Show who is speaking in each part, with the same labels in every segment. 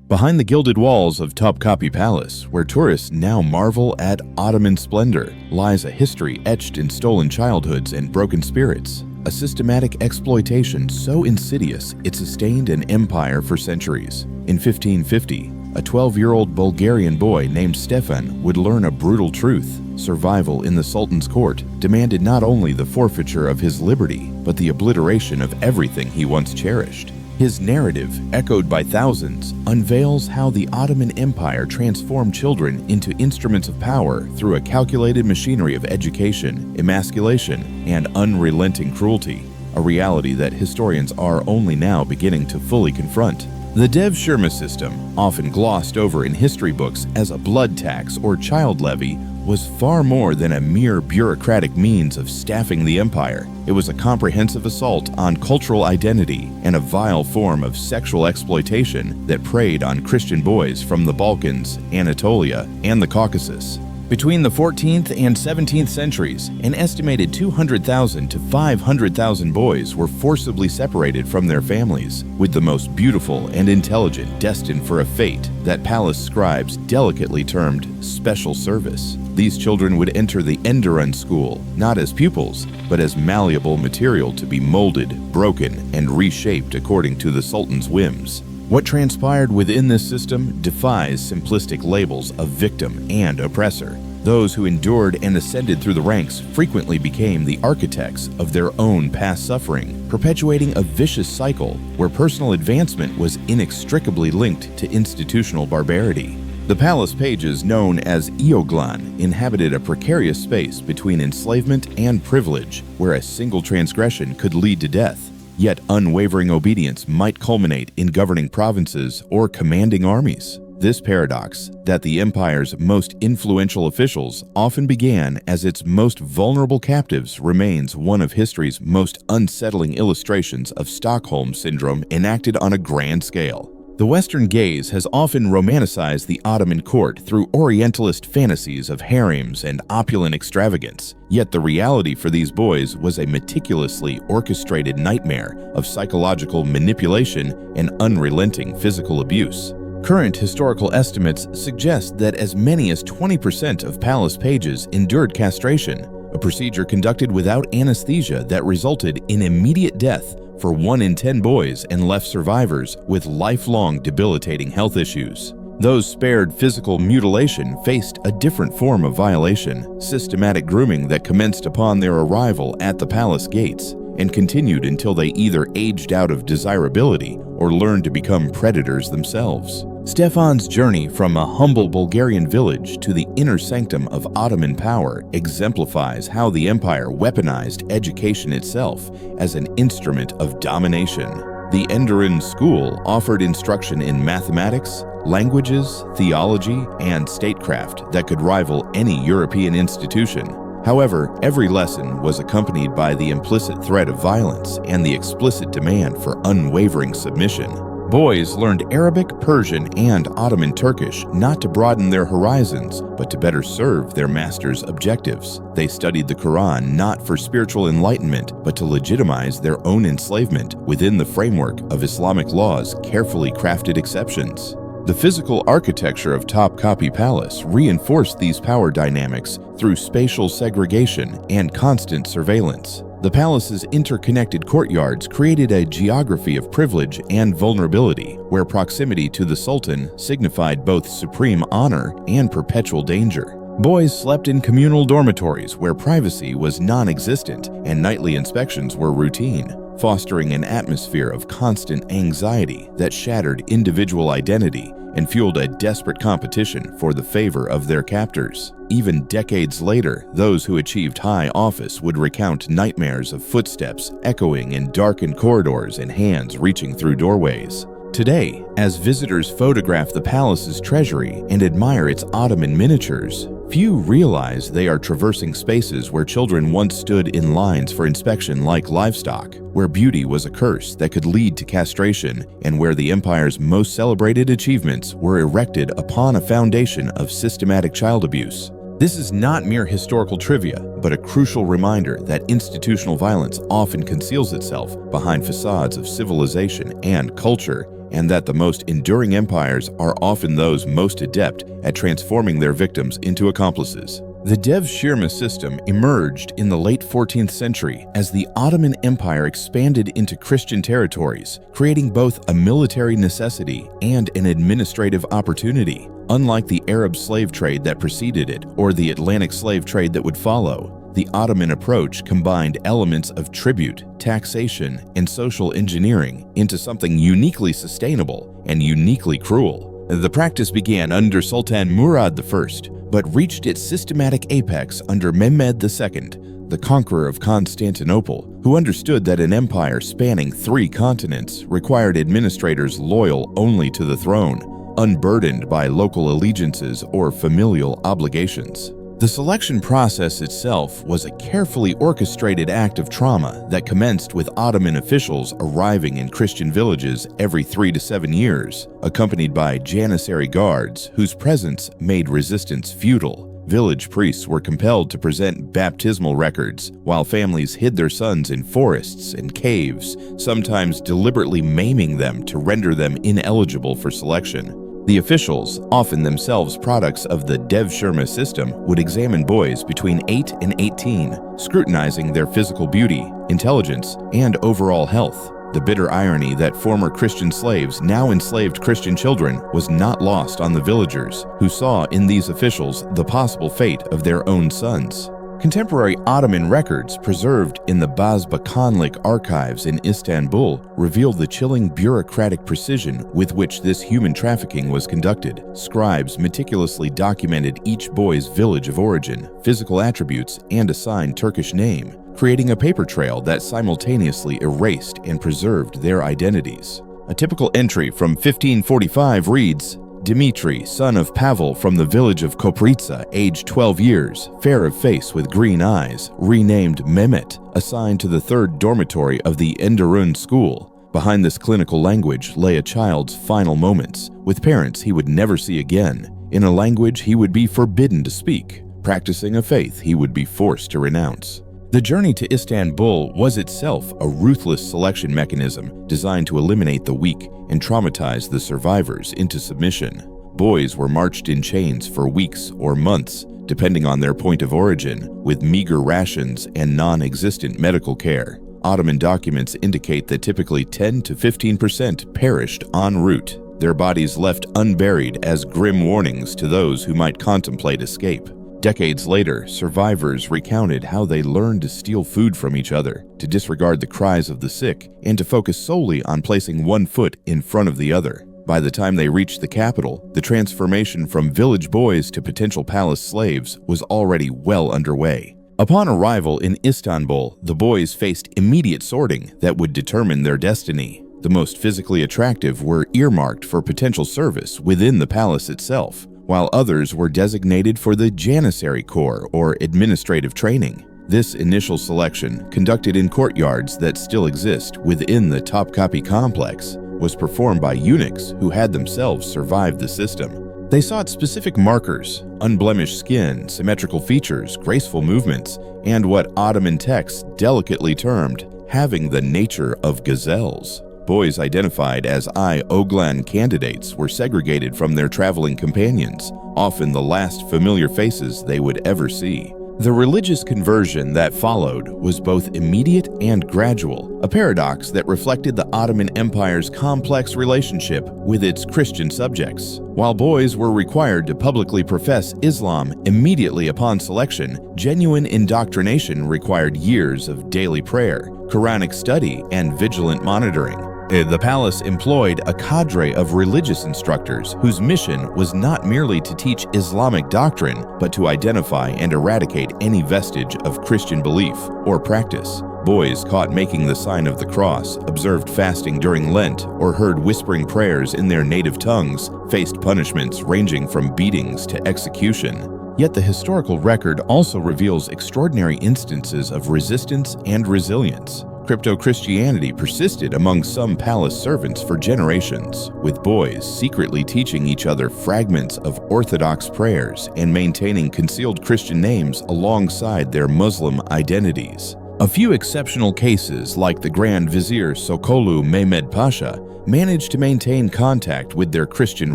Speaker 1: Behind the gilded walls of Topkapi Palace, where tourists now marvel at Ottoman splendor, lies a history etched in stolen childhoods and broken spirits. A systematic exploitation so insidious it sustained an empire for centuries. In 1550, a 12-year-old Bulgarian boy named Stefan would learn a brutal truth. Survival in the Sultan's court demanded not only the forfeiture of his liberty, but the obliteration of everything he once cherished. His narrative, echoed by thousands, unveils how the Ottoman Empire transformed children into instruments of power through a calculated machinery of education, emasculation, and unrelenting cruelty, a reality that historians are only now beginning to fully confront. The Devshirme system, often glossed over in history books as a blood tax or child levy, was far more than a mere bureaucratic means of staffing the empire. It was a comprehensive assault on cultural identity and a vile form of sexual exploitation that preyed on Christian boys from the Balkans, Anatolia, and the Caucasus. Between the 14th and 17th centuries, an estimated 200,000 to 500,000 boys were forcibly separated from their families, with the most beautiful and intelligent destined for a fate that palace scribes delicately termed special service. These children would enter the Enderun School, not as pupils, but as malleable material to be molded, broken, and reshaped according to the Sultan's whims. What transpired within this system defies simplistic labels of victim and oppressor. Those who endured and ascended through the ranks frequently became the architects of their own past suffering, perpetuating a vicious cycle where personal advancement was inextricably linked to institutional barbarity. The palace pages known as Eoglan inhabited a precarious space between enslavement and privilege, where a single transgression could lead to death. Yet unwavering obedience might culminate in governing provinces or commanding armies. This paradox, that the empire's most influential officials often began as its most vulnerable captives, remains one of history's most unsettling illustrations of Stockholm Syndrome enacted on a grand scale. The Western gaze has often romanticized the Ottoman court through Orientalist fantasies of harems and opulent extravagance, yet the reality for these boys was a meticulously orchestrated nightmare of psychological manipulation and unrelenting physical abuse. Current historical estimates suggest that as many as 20% of palace pages endured castration, a procedure conducted without anesthesia that resulted in immediate death for 1 in 10 boys and left survivors with lifelong debilitating health issues. Those spared physical mutilation faced a different form of violation, systematic grooming that commenced upon their arrival at the palace gates and continued until they either aged out of desirability or learned to become predators themselves. Stefan's journey from a humble Bulgarian village to the inner sanctum of Ottoman power exemplifies how the empire weaponized education itself as an instrument of domination. The Enderun School offered instruction in mathematics, languages, theology, and statecraft that could rival any European institution. However, every lesson was accompanied by the implicit threat of violence and the explicit demand for unwavering submission. Boys learned Arabic, Persian, and Ottoman Turkish not to broaden their horizons, but to better serve their master's objectives. They studied the Quran not for spiritual enlightenment, but to legitimize their own enslavement within the framework of Islamic law's carefully crafted exceptions. The physical architecture of Topkapi Palace reinforced these power dynamics through spatial segregation and constant surveillance. The palace's interconnected courtyards created a geography of privilege and vulnerability, where proximity to the Sultan signified both supreme honor and perpetual danger. Boys slept in communal dormitories where privacy was non-existent and nightly inspections were routine, fostering an atmosphere of constant anxiety that shattered individual identity and fueled a desperate competition for the favor of their captors. Even decades later, those who achieved high office would recount nightmares of footsteps echoing in darkened corridors and hands reaching through doorways. Today, as visitors photograph the palace's treasury and admire its Ottoman miniatures, few realize they are traversing spaces where children once stood in lines for inspection like livestock, where beauty was a curse that could lead to castration, and where the empire's most celebrated achievements were erected upon a foundation of systematic child abuse. This is not mere historical trivia, but a crucial reminder that institutional violence often conceals itself behind facades of civilization and culture, and that the most enduring empires are often those most adept at transforming their victims into accomplices. The Devshirme system emerged in the late 14th century as the Ottoman Empire expanded into Christian territories, creating both a military necessity and an administrative opportunity. Unlike the Arab slave trade that preceded it or the Atlantic slave trade that would follow, the Ottoman approach combined elements of tribute, taxation, and social engineering into something uniquely sustainable and uniquely cruel. The practice began under Sultan Murad I, but reached its systematic apex under Mehmed II, the conqueror of Constantinople, who understood that an empire spanning 3 continents required administrators loyal only to the throne, unburdened by local allegiances or familial obligations. The selection process itself was a carefully orchestrated act of trauma that commenced with Ottoman officials arriving in Christian villages every 3 to 7 years, accompanied by Janissary guards whose presence made resistance futile. Village priests were compelled to present baptismal records, while families hid their sons in forests and caves, sometimes deliberately maiming them to render them ineligible for selection. The officials, often themselves products of the Devshirme system, would examine boys between 8 and 18, scrutinizing their physical beauty, intelligence, and overall health. The bitter irony that former Christian slaves now enslaved Christian children was not lost on the villagers, who saw in these officials the possible fate of their own sons. Contemporary Ottoman records preserved in the Bazbakanlik archives in Istanbul reveal the chilling bureaucratic precision with which this human trafficking was conducted. Scribes meticulously documented each boy's village of origin, physical attributes, and assigned Turkish name, creating a paper trail that simultaneously erased and preserved their identities. A typical entry from 1545 reads, Dmitri, son of Pavel from the village of Kopritsa, aged 12 years, fair of face with green eyes, renamed Mehmet, assigned to the 3rd dormitory of the Enderun School. Behind this clinical language lay a child's final moments, with parents he would never see again, in a language he would be forbidden to speak, practicing a faith he would be forced to renounce. The journey to Istanbul was itself a ruthless selection mechanism designed to eliminate the weak and traumatize the survivors into submission. Boys were marched in chains for weeks or months, depending on their point of origin, with meager rations and non-existent medical care. Ottoman documents indicate that typically 10 to 15% perished en route, their bodies left unburied as grim warnings to those who might contemplate escape. Decades later, survivors recounted how they learned to steal food from each other, to disregard the cries of the sick, and to focus solely on placing one foot in front of the other. By the time they reached the capital, the transformation from village boys to potential palace slaves was already well underway. Upon arrival in Istanbul, the boys faced immediate sorting that would determine their destiny. The most physically attractive were earmarked for potential service within the palace itself, while others were designated for the Janissary Corps or administrative training. This initial selection, conducted in courtyards that still exist within the Topkapi complex, was performed by eunuchs who had themselves survived the system. They sought specific markers, unblemished skin, symmetrical features, graceful movements, and what Ottoman texts delicately termed having the nature of gazelles. Boys identified as Oglan candidates were segregated from their traveling companions, often the last familiar faces they would ever see. The religious conversion that followed was both immediate and gradual, a paradox that reflected the Ottoman Empire's complex relationship with its Christian subjects. While boys were required to publicly profess Islam immediately upon selection, genuine indoctrination required years of daily prayer, Quranic study, and vigilant monitoring. The palace employed a cadre of religious instructors whose mission was not merely to teach Islamic doctrine, but to identify and eradicate any vestige of Christian belief or practice. Boys caught making the sign of the cross, observed fasting during Lent, or heard whispering prayers in their native tongues faced punishments ranging from beatings to execution. Yet the historical record also reveals extraordinary instances of resistance and resilience. Crypto-Christianity persisted among some palace servants for generations, with boys secretly teaching each other fragments of Orthodox prayers and maintaining concealed Christian names alongside their Muslim identities. A few exceptional cases, like the Grand Vizier Sokolu Mehmed Pasha, managed to maintain contact with their Christian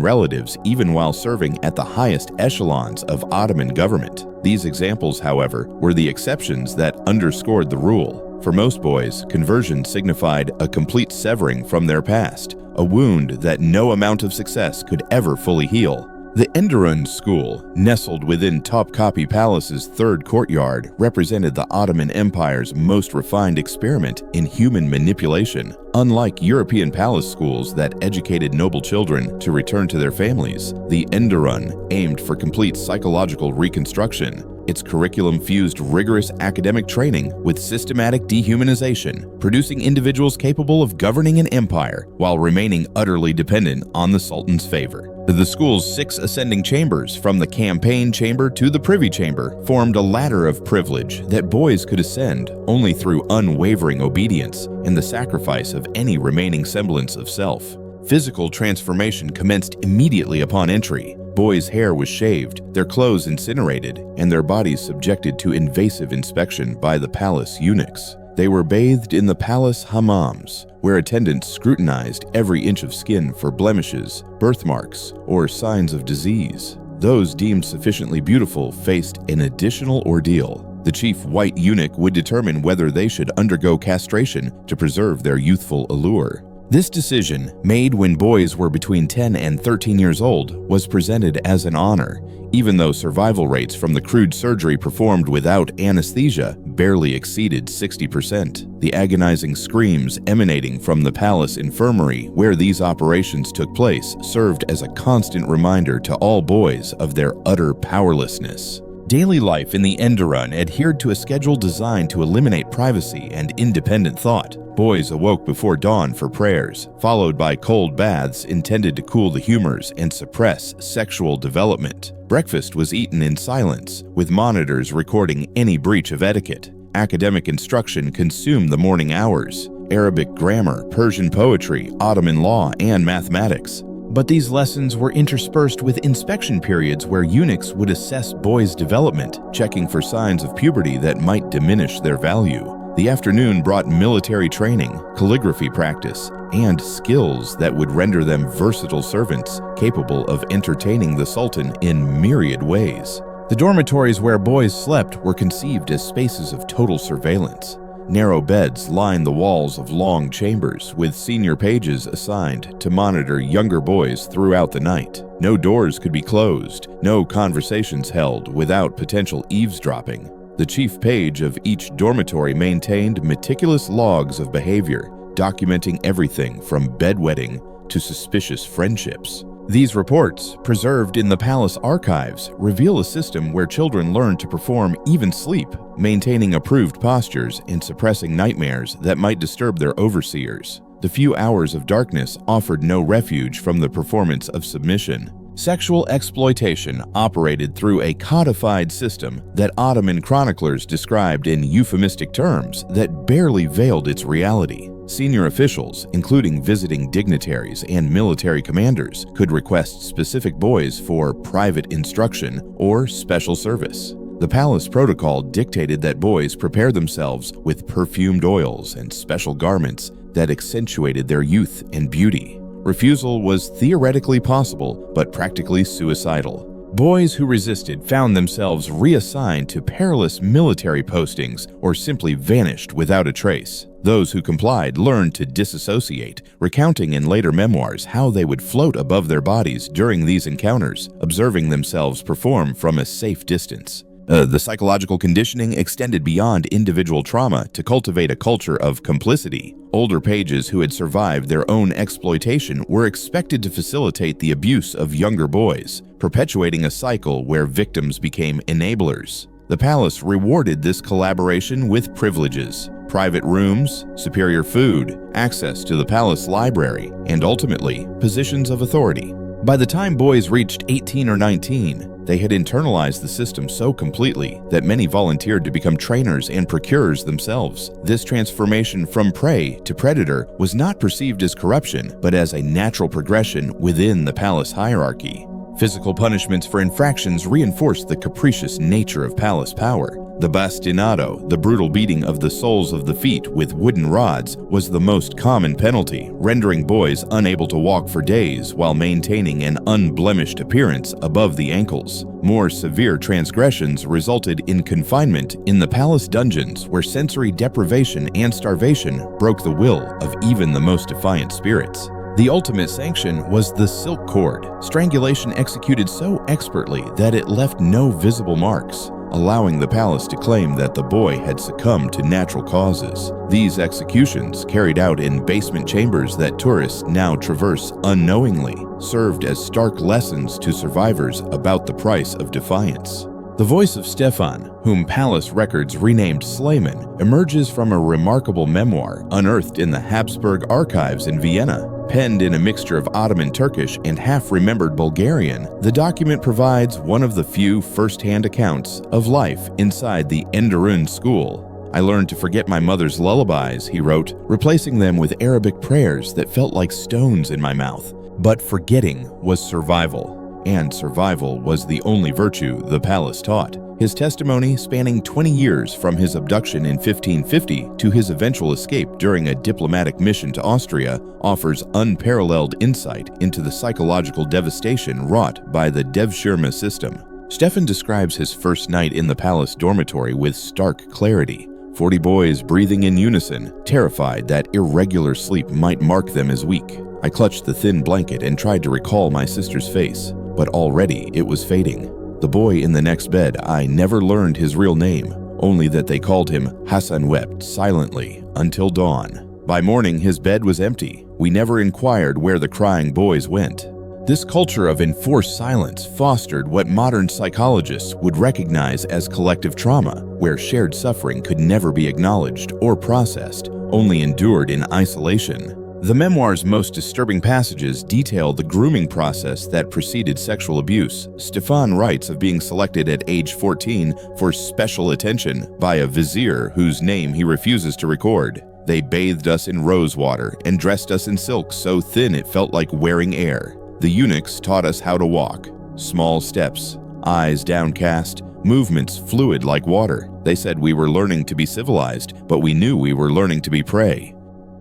Speaker 1: relatives even while serving at the highest echelons of Ottoman government. These examples, however, were the exceptions that underscored the rule. For most boys, conversion signified a complete severing from their past, a wound that no amount of success could ever fully heal. The Enderun School, nestled within Topkapi Palace's third courtyard, represented the Ottoman Empire's most refined experiment in human manipulation. Unlike European palace schools that educated noble children to return to their families, the Enderun aimed for complete psychological reconstruction. Its curriculum fused rigorous academic training with systematic dehumanization, producing individuals capable of governing an empire while remaining utterly dependent on the Sultan's favor. The school's 6 ascending chambers, from the campaign chamber to the privy chamber, formed a ladder of privilege that boys could ascend only through unwavering obedience and the sacrifice of any remaining semblance of self. Physical transformation commenced immediately upon entry. Boys' hair was shaved, their clothes incinerated, and their bodies subjected to invasive inspection by the palace eunuchs. They were bathed in the palace hammams, where attendants scrutinized every inch of skin for blemishes, birthmarks, or signs of disease. Those deemed sufficiently beautiful faced an additional ordeal. The chief white eunuch would determine whether they should undergo castration to preserve their youthful allure. This decision, made when boys were between 10 and 13 years old, was presented as an honor, even though survival rates from the crude surgery performed without anesthesia barely exceeded 60%. The agonizing screams emanating from the palace infirmary where these operations took place served as a constant reminder to all boys of their utter powerlessness. Daily life in the Enderun adhered to a schedule designed to eliminate privacy and independent thought. Boys awoke before dawn for prayers, followed by cold baths intended to cool the humors and suppress sexual development. Breakfast was eaten in silence, with monitors recording any breach of etiquette. Academic instruction consumed the morning hours: Arabic grammar, Persian poetry, Ottoman law, and mathematics. But these lessons were interspersed with inspection periods where eunuchs would assess boys' development, checking for signs of puberty that might diminish their value. The afternoon brought military training, calligraphy practice, and skills that would render them versatile servants capable of entertaining the Sultan in myriad ways. The dormitories where boys slept were conceived as spaces of total surveillance. Narrow beds lined the walls of long chambers, with senior pages assigned to monitor younger boys throughout the night. No doors could be closed, no conversations held without potential eavesdropping. The chief page of each dormitory maintained meticulous logs of behavior, documenting everything from bedwetting to suspicious friendships. These reports, preserved in the palace archives, reveal a system where children learn to perform even sleep, maintaining approved postures and suppressing nightmares that might disturb their overseers. The few hours of darkness offered no refuge from the performance of submission. Sexual exploitation operated through a codified system that Ottoman chroniclers described in euphemistic terms that barely veiled its reality. Senior officials, including visiting dignitaries and military commanders, could request specific boys for private instruction or special service. The palace protocol dictated that boys prepare themselves with perfumed oils and special garments that accentuated their youth and beauty. Refusal was theoretically possible, but practically suicidal. Boys who resisted found themselves reassigned to perilous military postings or simply vanished without a trace. Those who complied learned to disassociate, recounting in later memoirs how they would float above their bodies during these encounters, observing themselves perform from a safe distance. The psychological conditioning extended beyond individual trauma to cultivate a culture of complicity. Older pages who had survived their own exploitation were expected to facilitate the abuse of younger boys, perpetuating a cycle where victims became enablers. The palace rewarded this collaboration with privileges: private rooms, superior food, access to the palace library, and ultimately, positions of authority. By the time boys reached 18 or 19, they had internalized the system so completely that many volunteered to become trainers and procurers themselves. This transformation from prey to predator was not perceived as corruption, but as a natural progression within the palace hierarchy. Physical punishments for infractions reinforced the capricious nature of palace power. The bastinado, the brutal beating of the soles of the feet with wooden rods, was the most common penalty, rendering boys unable to walk for days while maintaining an unblemished appearance above the ankles. More severe transgressions resulted in confinement in the palace dungeons, where sensory deprivation and starvation broke the will of even the most defiant spirits. The ultimate sanction was the silk cord, strangulation executed so expertly that it left no visible marks, allowing the palace to claim that the boy had succumbed to natural causes. These executions, carried out in basement chambers that tourists now traverse unknowingly, served as stark lessons to survivors about the price of defiance. The voice of Stefan, whom palace records renamed Slayman, emerges from a remarkable memoir unearthed in the Habsburg archives in Vienna. Penned in a mixture of Ottoman Turkish and half-remembered Bulgarian, the document provides one of the few first-hand accounts of life inside the Enderun School. "I learned to forget my mother's lullabies," he wrote, replacing them with Arabic prayers that felt like stones in my mouth. But forgetting was survival, and survival was the only virtue the palace taught. His testimony, spanning 20 years from his abduction in 1550 to his eventual escape during a diplomatic mission to Austria, offers unparalleled insight into the psychological devastation wrought by the Devshirme system. Stefan describes his first night in the palace dormitory with stark clarity. 40 boys breathing in unison, terrified that irregular sleep might mark them as weak. I clutched the thin blanket and tried to recall my sister's face, but already it was fading. The boy in the next bed, I never learned his real name, only that they called him Hassan, wept silently until dawn. By morning, his bed was empty. We never inquired where the crying boys went. This culture of enforced silence fostered what modern psychologists would recognize as collective trauma, where shared suffering could never be acknowledged or processed, only endured in isolation. The memoir's most disturbing passages detail the grooming process that preceded sexual abuse. Stefan writes of being selected at age 14 for special attention by a vizier whose name he refuses to record. They bathed us in rose water and dressed us in silk so thin it felt like wearing air. The eunuchs taught us how to walk. Small steps, eyes downcast, movements fluid like water. They said we were learning to be civilized, but we knew we were learning to be prey.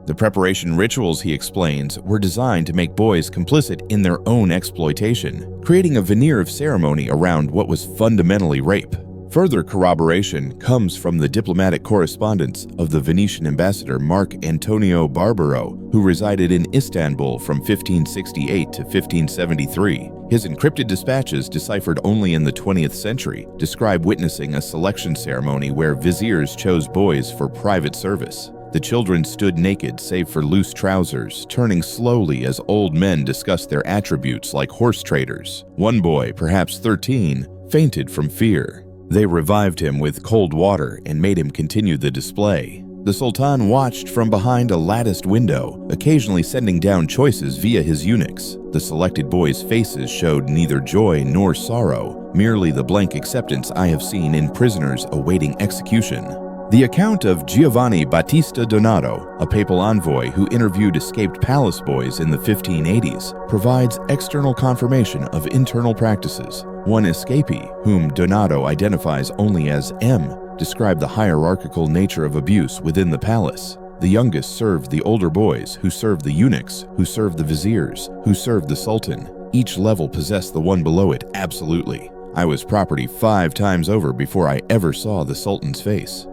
Speaker 1: The preparation rituals, he explains, were designed to make boys complicit in their own exploitation, creating a veneer of ceremony around what was fundamentally rape. Further corroboration comes from the diplomatic correspondence of the Venetian ambassador Mark Antonio Barbaro, who resided in Istanbul from 1568 to 1573. His encrypted dispatches, deciphered only in the 20th century, describe witnessing a selection ceremony where viziers chose boys for private service. The children stood naked save for loose trousers, turning slowly as old men discussed their attributes like horse traders. One boy, perhaps 13, fainted from fear. They revived him with cold water and made him continue the display. The Sultan watched from behind a latticed window, occasionally sending down choices via his eunuchs. The selected boys' faces showed neither joy nor sorrow, merely the blank acceptance I have seen in prisoners awaiting execution. The account of Giovanni Battista Donato, a papal envoy who interviewed escaped palace boys in the 1580s, provides external confirmation of internal practices. One escapee, whom Donato identifies only as M, described the hierarchical nature of abuse within the palace. The youngest served the older boys, who served the eunuchs, who served the viziers, who served the Sultan. Each level possessed the one below it absolutely. I was property 5 times over before I ever saw the Sultan's face.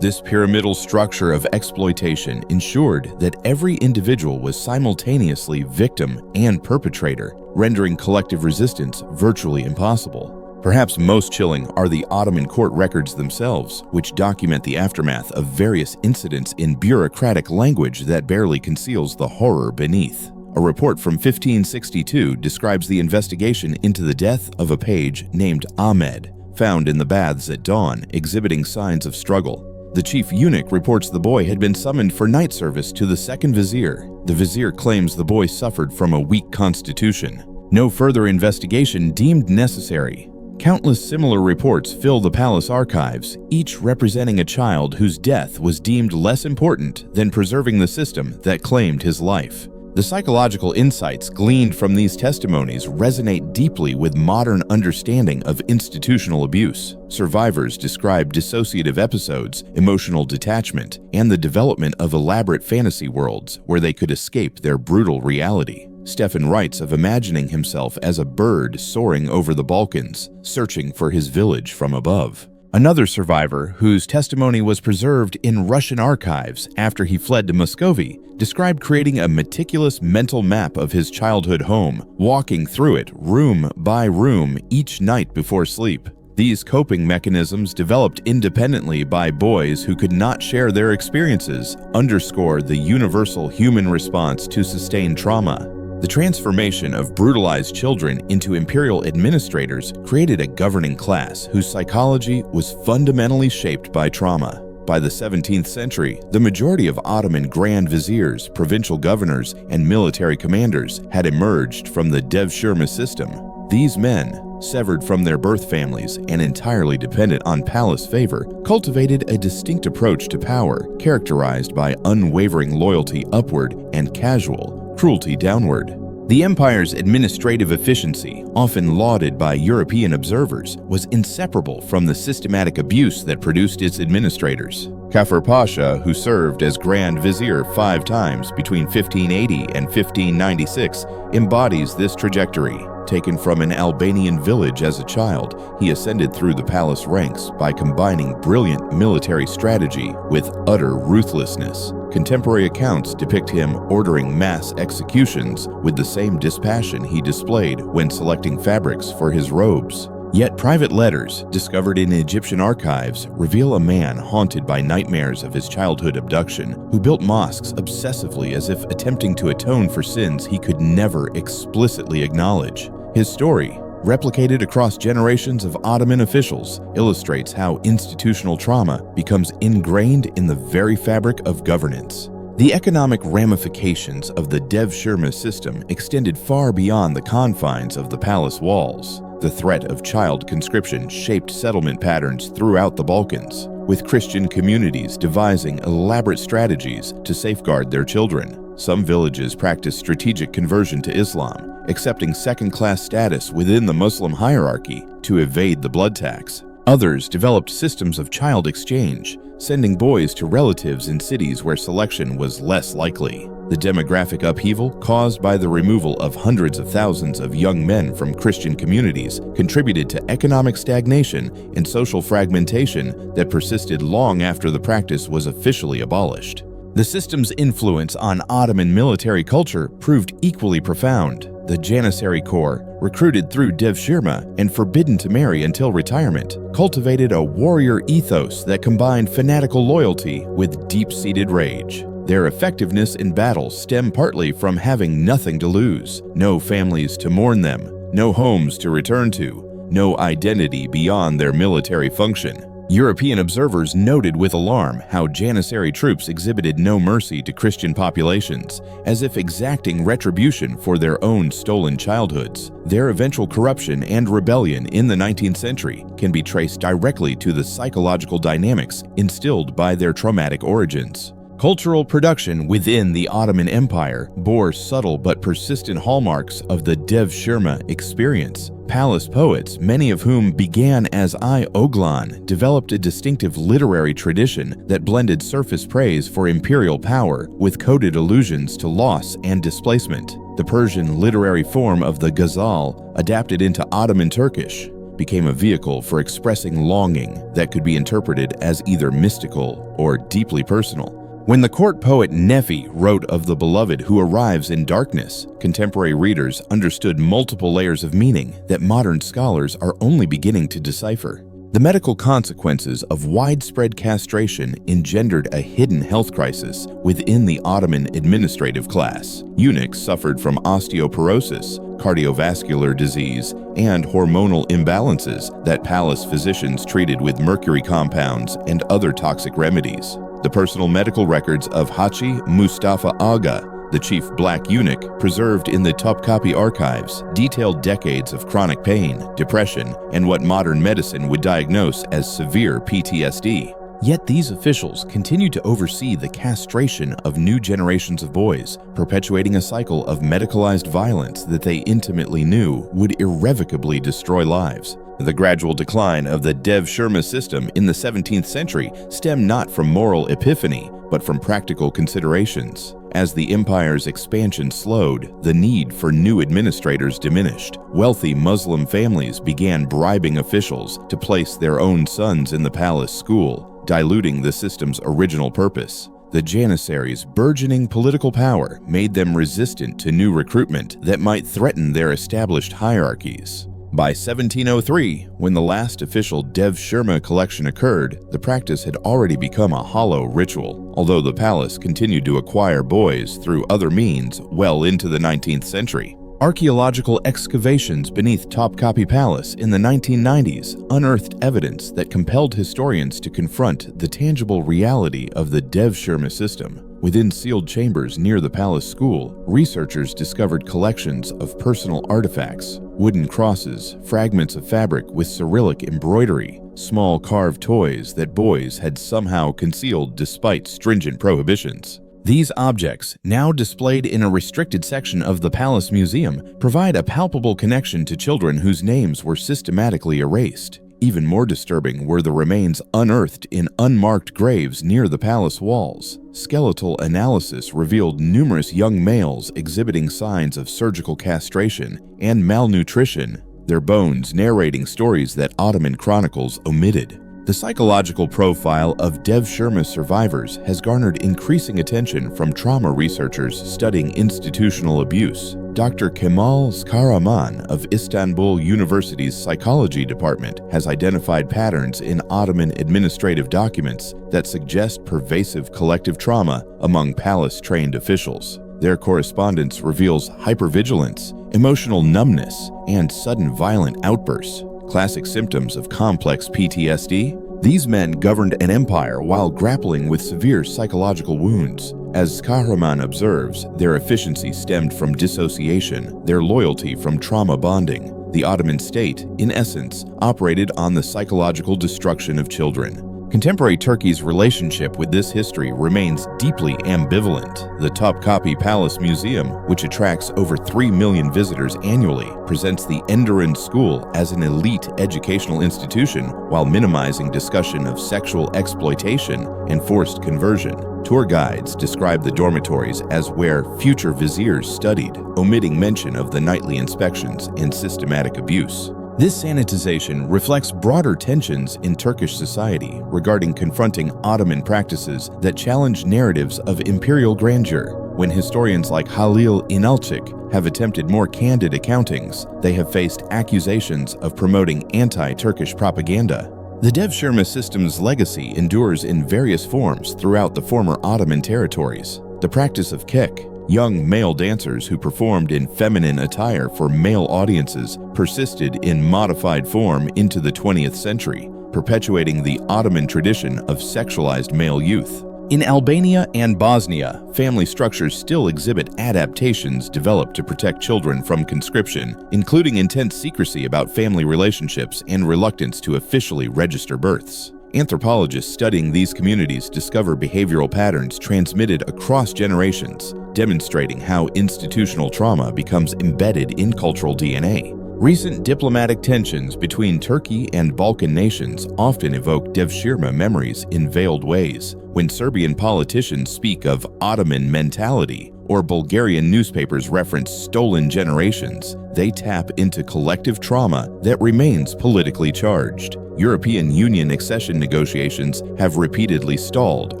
Speaker 1: This pyramidal structure of exploitation ensured that every individual was simultaneously victim and perpetrator, rendering collective resistance virtually impossible. Perhaps most chilling are the Ottoman court records themselves, which document the aftermath of various incidents in bureaucratic language that barely conceals the horror beneath. A report from 1562 describes the investigation into the death of a page named Ahmed, found in the baths at dawn, exhibiting signs of struggle. The chief eunuch reports the boy had been summoned for night service to the second vizier. The vizier claims the boy suffered from a weak constitution. No further investigation deemed necessary. Countless similar reports fill the palace archives, each representing a child whose death was deemed less important than preserving the system that claimed his life. The psychological insights gleaned from these testimonies resonate deeply with modern understanding of institutional abuse. Survivors describe dissociative episodes, emotional detachment, and the development of elaborate fantasy worlds where they could escape their brutal reality. Stefan writes of imagining himself as a bird soaring over the Balkans, searching for his village from above. Another survivor, whose testimony was preserved in Russian archives after he fled to Muscovy, described creating a meticulous mental map of his childhood home, walking through it room by room each night before sleep. These coping mechanisms, developed independently by boys who could not share their experiences, underscore the universal human response to sustained trauma. The transformation of brutalized children into imperial administrators created a governing class whose psychology was fundamentally shaped by trauma. By the 17th century, the majority of Ottoman grand viziers, provincial governors, and military commanders had emerged from the Devshirme system. These men, severed from their birth families and entirely dependent on palace favor, cultivated a distinct approach to power characterized by unwavering loyalty upward and casual cruelty downward. The empire's administrative efficiency, often lauded by European observers, was inseparable from the systematic abuse that produced its administrators. Kafur Pasha, who served as Grand Vizier 5 times between 1580 and 1596, embodies this trajectory. Taken from an Albanian village as a child, he ascended through the palace ranks by combining brilliant military strategy with utter ruthlessness. Contemporary accounts depict him ordering mass executions with the same dispassion he displayed when selecting fabrics for his robes. Yet private letters, discovered in Egyptian archives, reveal a man haunted by nightmares of his childhood abduction, who built mosques obsessively as if attempting to atone for sins he could never explicitly acknowledge. His story, replicated across generations of Ottoman officials, illustrates how institutional trauma becomes ingrained in the very fabric of governance. The economic ramifications of the Devshirme system extended far beyond the confines of the palace walls. The threat of child conscription shaped settlement patterns throughout the Balkans, with Christian communities devising elaborate strategies to safeguard their children. Some villages practiced strategic conversion to Islam, accepting second-class status within the Muslim hierarchy to evade the blood tax. Others developed systems of child exchange, sending boys to relatives in cities where selection was less likely. The demographic upheaval caused by the removal of hundreds of thousands of young men from Christian communities contributed to economic stagnation and social fragmentation that persisted long after the practice was officially abolished. The system's influence on Ottoman military culture proved equally profound. The Janissary Corps, recruited through Devshirme and forbidden to marry until retirement, cultivated a warrior ethos that combined fanatical loyalty with deep-seated rage. Their effectiveness in battle stemmed partly from having nothing to lose, no families to mourn them, no homes to return to, no identity beyond their military function. European observers noted with alarm how Janissary troops exhibited no mercy to Christian populations, as if exacting retribution for their own stolen childhoods. Their eventual corruption and rebellion in the 19th century can be traced directly to the psychological dynamics instilled by their traumatic origins. Cultural production within the Ottoman Empire bore subtle but persistent hallmarks of the Devshirme experience. Palace poets, many of whom began as Oglan, developed a distinctive literary tradition that blended surface praise for imperial power with coded allusions to loss and displacement. The Persian literary form of the ghazal, adapted into Ottoman Turkish, became a vehicle for expressing longing that could be interpreted as either mystical or deeply personal. When the court poet Nefi wrote of the beloved who arrives in darkness, contemporary readers understood multiple layers of meaning that modern scholars are only beginning to decipher. The medical consequences of widespread castration engendered a hidden health crisis within the Ottoman administrative class. Eunuchs suffered from osteoporosis, cardiovascular disease, and hormonal imbalances that palace physicians treated with mercury compounds and other toxic remedies. The personal medical records of Hachi Mustafa Aga, the chief black eunuch, preserved in the Topkapi archives, detailed decades of chronic pain, depression, and what modern medicine would diagnose as severe PTSD. Yet these officials continue to oversee the castration of new generations of boys, perpetuating a cycle of medicalized violence that they intimately knew would irrevocably destroy lives. The gradual decline of the Devshirme system in the 17th century stemmed not from moral epiphany, but from practical considerations. As the empire's expansion slowed, the need for new administrators diminished. Wealthy Muslim families began bribing officials to place their own sons in the palace school, diluting the system's original purpose. The Janissaries' burgeoning political power made them resistant to new recruitment that might threaten their established hierarchies. By 1703, when the last official Devshirme collection occurred, the practice had already become a hollow ritual, although the palace continued to acquire boys through other means well into the 19th century. Archaeological excavations beneath Topkapi Palace in the 1990s unearthed evidence that compelled historians to confront the tangible reality of the Devshirme system. Within sealed chambers near the palace school, researchers discovered collections of personal artifacts, wooden crosses, fragments of fabric with Cyrillic embroidery, small carved toys that boys had somehow concealed despite stringent prohibitions. These objects, now displayed in a restricted section of the Palace Museum, provide a palpable connection to children whose names were systematically erased. Even more disturbing were the remains unearthed in unmarked graves near the palace walls. Skeletal analysis revealed numerous young males exhibiting signs of surgical castration and malnutrition, their bones narrating stories that Ottoman chronicles omitted. The psychological profile of Devshirme survivors has garnered increasing attention from trauma researchers studying institutional abuse. Dr. Kemal Skaraman of Istanbul University's Psychology Department has identified patterns in Ottoman administrative documents that suggest pervasive collective trauma among palace-trained officials. Their correspondence reveals hypervigilance, emotional numbness, and sudden violent outbursts, classic symptoms of complex PTSD. These men governed an empire while grappling with severe psychological wounds. As Kahraman observes, their efficiency stemmed from dissociation, their loyalty from trauma bonding. The Ottoman state, in essence, operated on the psychological destruction of children. Contemporary Turkey's relationship with this history remains deeply ambivalent. The Topkapi Palace Museum, which attracts over 3 million visitors annually, presents the Enderun School as an elite educational institution while minimizing discussion of sexual exploitation and forced conversion. Tour guides describe the dormitories as where future viziers studied, omitting mention of the nightly inspections and systematic abuse. This sanitization reflects broader tensions in Turkish society regarding confronting Ottoman practices that challenge narratives of imperial grandeur. When historians like Halil İnalcık have attempted more candid accountings, they have faced accusations of promoting anti-Turkish propaganda. The Devshirme system's legacy endures in various forms throughout the former Ottoman territories. The practice of kek, young male dancers who performed in feminine attire for male audiences, persisted in modified form into the 20th century, perpetuating the Ottoman tradition of sexualized male youth. In Albania and Bosnia, family structures still exhibit adaptations developed to protect children from conscription, including intense secrecy about family relationships and reluctance to officially register births. Anthropologists studying these communities discover behavioral patterns transmitted across generations, demonstrating how institutional trauma becomes embedded in cultural DNA. Recent diplomatic tensions between Turkey and Balkan nations often evoke Devshirme memories in veiled ways. When Serbian politicians speak of Ottoman mentality, or Bulgarian newspapers reference stolen generations, they tap into collective trauma that remains politically charged. European Union accession negotiations have repeatedly stalled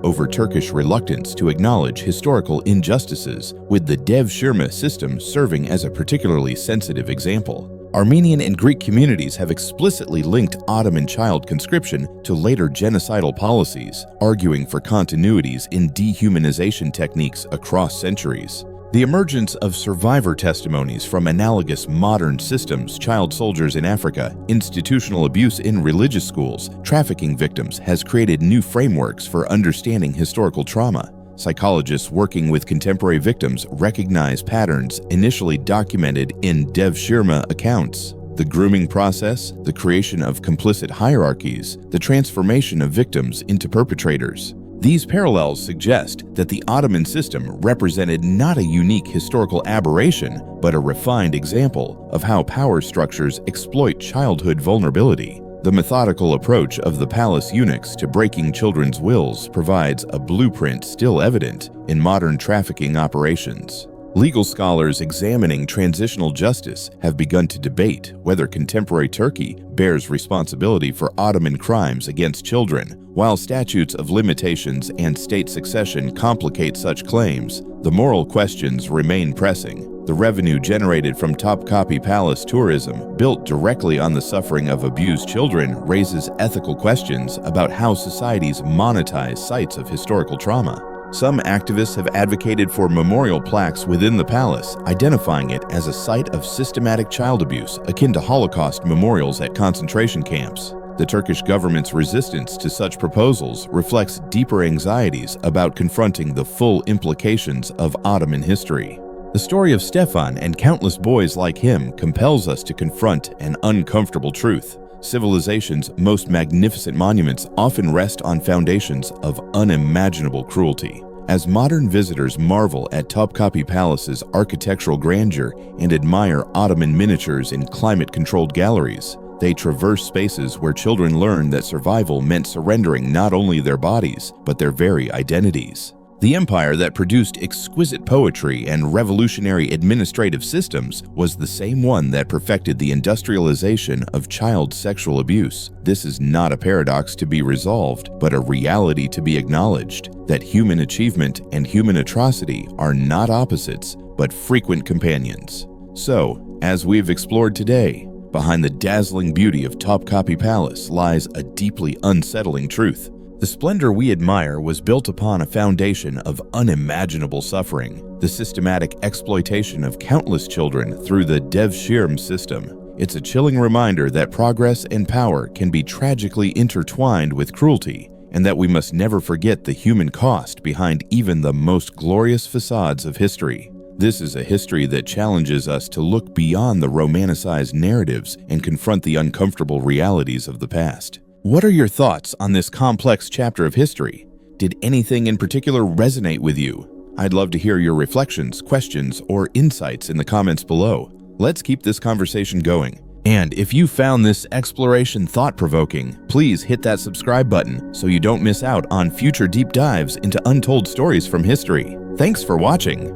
Speaker 1: over Turkish reluctance to acknowledge historical injustices, with the Devshirme system serving as a particularly sensitive example. Armenian and Greek communities have explicitly linked Ottoman child conscription to later genocidal policies, arguing for continuities in dehumanization techniques across centuries. The emergence of survivor testimonies from analogous modern systems, child soldiers in Africa, institutional abuse in religious schools, trafficking victims, has created new frameworks for understanding historical trauma. Psychologists working with contemporary victims recognize patterns initially documented in Devshirme accounts. the grooming process, the creation of complicit hierarchies, the transformation of victims into perpetrators. These parallels suggest that the Ottoman system represented not a unique historical aberration, but a refined example of how power structures exploit childhood vulnerability. The methodical approach of the palace eunuchs to breaking children's wills provides a blueprint still evident in modern trafficking operations. Legal scholars examining transitional justice have begun to debate whether contemporary Turkey bears responsibility for Ottoman crimes against children. While statutes of limitations and state succession complicate such claims, the moral questions remain pressing. The revenue generated from Topkapi Palace tourism, built directly on the suffering of abused children, raises ethical questions about how societies monetize sites of historical trauma. Some activists have advocated for memorial plaques within the palace, identifying it as a site of systematic child abuse akin to Holocaust memorials at concentration camps. The Turkish government's resistance to such proposals reflects deeper anxieties about confronting the full implications of Ottoman history. The story of Stefan and countless boys like him compels us to confront an uncomfortable truth. Civilization's most magnificent monuments often rest on foundations of unimaginable cruelty. As modern visitors marvel at Topkapi Palace's architectural grandeur and admire Ottoman miniatures in climate-controlled galleries, they traverse spaces where children learn that survival meant surrendering not only their bodies, but their very identities. The empire that produced exquisite poetry and revolutionary administrative systems was the same one that perfected the industrialization of child sexual abuse. This is not a paradox to be resolved, but a reality to be acknowledged, that human achievement and human atrocity are not opposites, but frequent companions. So, as we've explored today, behind the dazzling beauty of Topkapi Palace lies a deeply unsettling truth. The splendor we admire was built upon a foundation of unimaginable suffering, the systematic exploitation of countless children through the Devshirme system. It's a chilling reminder that progress and power can be tragically intertwined with cruelty, and that we must never forget the human cost behind even the most glorious facades of history. This is a history that challenges us to look beyond the romanticized narratives and confront the uncomfortable realities of the past. What are your thoughts on this complex chapter of history? Did anything in particular resonate with you? I'd love to hear your reflections, questions, or insights in the comments below. Let's keep this conversation going. And if you found this exploration thought-provoking, please hit that subscribe button so you don't miss out on future deep dives into untold stories from history. Thanks for watching.